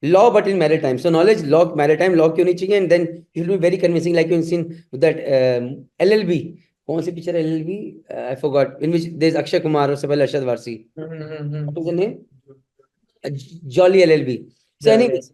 law but in maritime. So knowledge law maritime law क्यों नहीं चाहिए, and then you'll be very convincing, like you've seen with that LLB. कौन सी picture LLB? I forgot. In which there's Akshay Kumar और उससे पहले Arshad Warsi. What is the name? Jolly LLB. So anyways,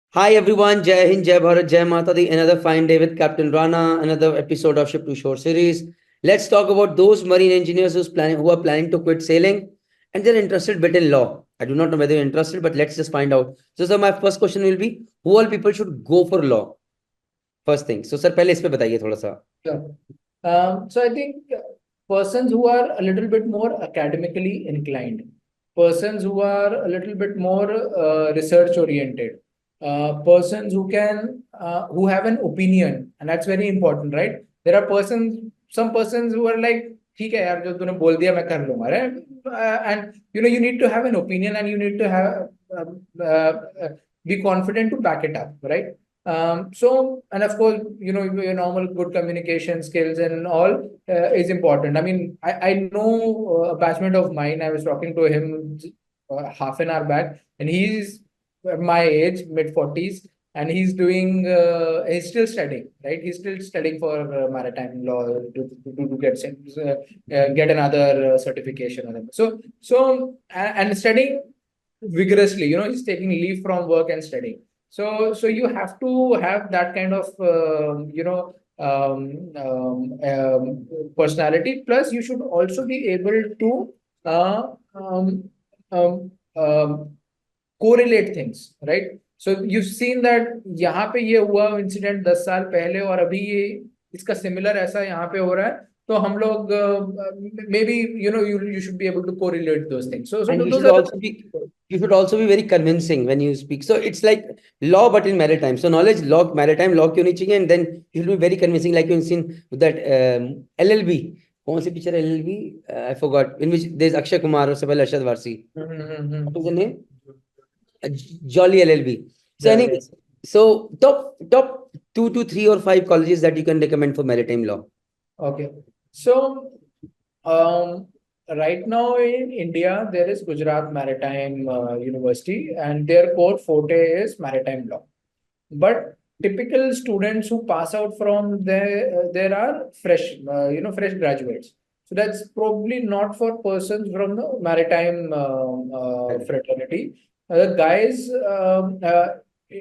hi everyone, Jai Hind, Jai Bharat, Jai Mata Di. Another fine day with Captain Rana, another episode of Ship to Shore series. Let's talk about those marine engineers who are planning to quit sailing and they're interested bit in law. I do not know whether you're interested, but let's just find out. So, sir, my first question will be, who all people should go for law? First thing. So, sir, पहले इस पे बताइए थोड़ा सा. Sure. So I think persons who are a little bit more academically inclined, persons who are a little bit more research oriented, persons who have an opinion, and that's very important, right? There are some persons who are like, ठीक है यार, जो तूने बोल दिया मैं कर लूंगा, right? And you need to have an opinion and you need to have be confident to back it up, right? And of course, your normal good communication skills and all is important. I mean, I know a batchmate of mine. I was talking to him half an hour back, and he's my age, mid 40s, and he's still studying, right? He's still studying for maritime law to get another certification. And studying vigorously. He's taking leave from work and studying. So you have to have that kind of personality. Plus, you should also be able to uh, um, um, um, correlate things, right? So you've seen that यहाँ पे ये हुआ incident 10 साल पहले और अभी ये इसका सिमिलर ऐसा यहाँ पे हो रहा है. तो हम लोग maybe you should be able to correlate those things. So And those are you should also be very convincing when you speak. So it's like law but in maritime. So knowledge law maritime law क्यों नहीं चाहिए, and then you'll be very convincing, like you've seen with that LLB. कौन सी picture LLB? I forgot. In which there's Akshay Kumar और उससे पहले Arshad Warsi. What is the name? Jolly LLB. So anyways, so top 2 to 3 or 5 colleges that you can recommend for maritime law. Okay. So, right now in India, there is Gujarat Maritime University, and their core forte is maritime law. But typical students who pass out from there are fresh graduates. So that's probably not for persons from the maritime fraternity. The guys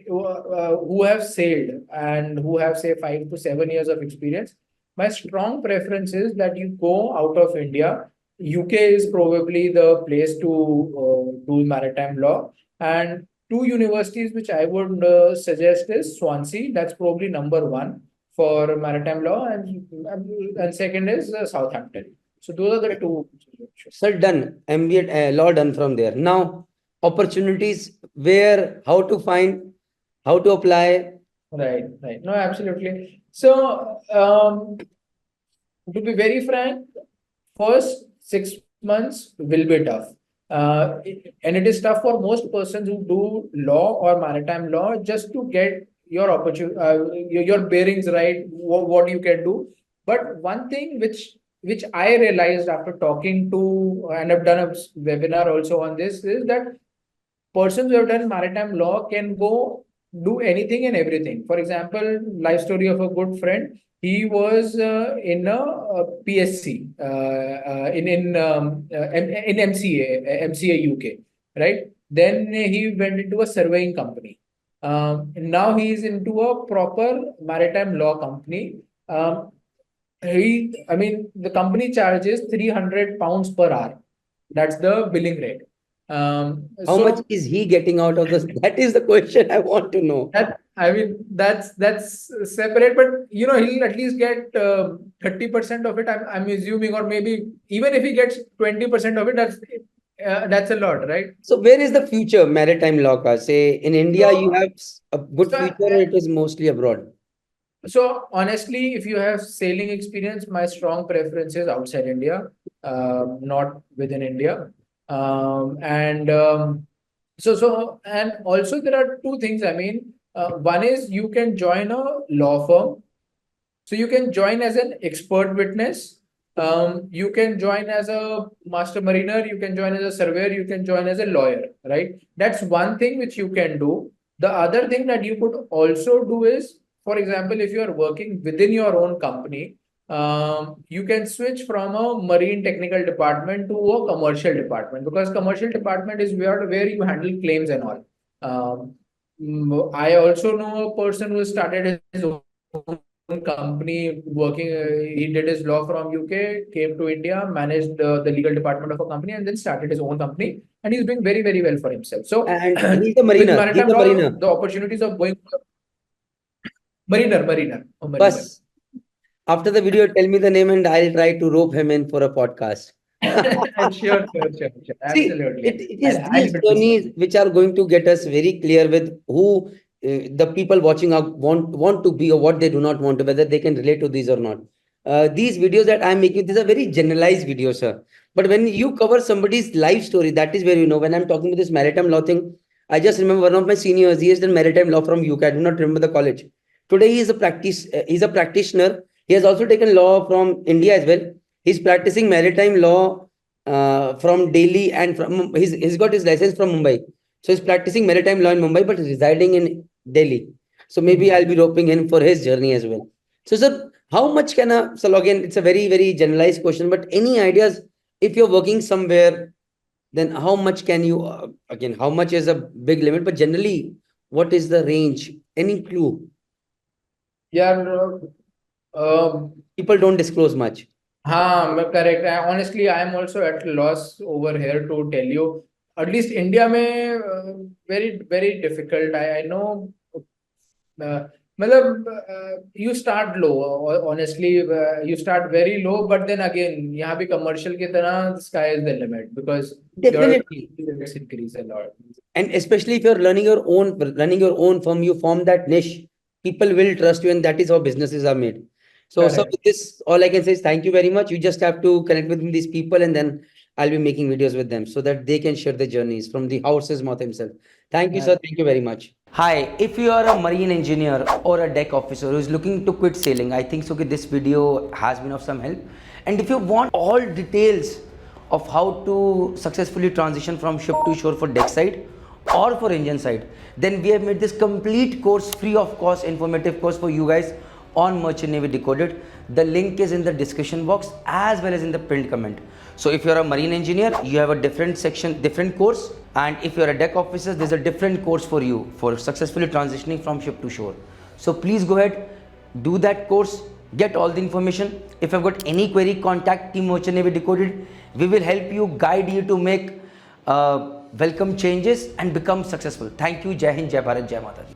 who have sailed and who have, say, 5 to 7 years of experience, my strong preference is that you go out of India. UK is probably the place to do maritime law. And two universities which I would suggest is Swansea. That's probably number one for maritime law, and second is Southampton. So those are the two. Sir, done. MBA law done from there. Now, opportunities where, how to find, how to apply. Right. No, absolutely. So, to be very frank, first 6 months will be tough. And it is tough for most persons who do law or maritime law just to get your opportunity, your bearings right, what you can do. But one thing which I realized after talking to, and I've done a webinar also on this, is that persons who have done maritime law can go do anything and everything. For example, life story of a good friend. He was in a PSC in MCA UK, right? Then he went into a surveying company. Now he is into a proper maritime law company. The company charges £300 per hour. That's the billing rate. How much is he getting out of this? That is the question I want to know. That's separate, but he'll at least get 30% of it. I'm assuming, or maybe even if he gets 20% of it, that's a lot, right? So where is the future maritime law? Say in India, you have a good future, or it is mostly abroad? So honestly, if you have sailing experience, my strong preference is outside India, not within India. And also there are two things. I mean, one is you can join a law firm. So you can join as an expert witness, You can join as a master mariner, you can join as a surveyor, you can join as a lawyer, right? That's one thing which you can do. The other thing that you could also do is, for example, if you are working within your own company, you can switch from a marine technical department to a commercial department, because commercial department is where you handle claims and all. I also know a person who started his own company working. He did his law from UK, came to India, managed the legal department of a company, and then started his own company. And he's doing very, very well for himself. So, And he's a with mariner. He's maritime a law, mariner. the opportunities of going mariner. Bus. After the video, tell me the name and I'll try to rope him in for a podcast. Sure. See, Absolutely. it I'll is these give it to you. journeys which are going to get us very clear with who the people watching out want to be or what they do not want to, whether they can relate to these or not. These videos that I'm making, these are very generalized videos, sir. But when you cover somebody's life story, that is where you know. When I'm talking about this maritime law thing, I just remember one of my seniors. He has done maritime law from UK. I do not remember the college. Today he is a practice. He's a practitioner. He has also taken law from India as well. He's practicing maritime law from Delhi, and from he's got his license from Mumbai. So he's practicing maritime law in Mumbai, but residing in Delhi. So maybe I'll be roping him for his journey as well. So, sir, how much can a so again? It's a very very generalized question, but any ideas if you're working somewhere, then how much can you again? How much is a big limit? But generally, what is the range? Any clue? Yeah, People don't disclose much. correct. Honestly, I am also at loss over here to tell you. At least India में very very difficult. I know. मतलब you start low. Honestly, you start very low, but then again, यहाँ भी commercial की तरह sky is the limit, because your Definitely. rates increase a lot. And especially if you're running your own firm, you form that niche. People will trust you, and that is how businesses are made. So, Correct. with this, all I can say is thank you very much. You just have to connect with these people, and then I'll be making videos with them so that they can share their journeys from the horse's mouth himself. Thank you, sir. Thank you very much. Hi, if you are a marine engineer or a deck officer who is looking to quit sailing, I think so. This video has been of some help. And if you want all details of how to successfully transition from ship to shore for deck side or for engine side, then we have made this complete course free of cost, informative course for you guys on Merchant Navy Decoded. The link is in the description box as well as in the pinned comment. So if you're a marine engineer, you have a different section, different course, and if you're a deck officer, there's a different course for you for successfully transitioning from ship to shore. So please go ahead, do that course, get all the information. If you've got any query, contact Team Merchant Navy Decoded. We will help you, guide you to make welcome changes and become successful. Thank you. Jai Hind, Jai Bharat, Jai Mata Di.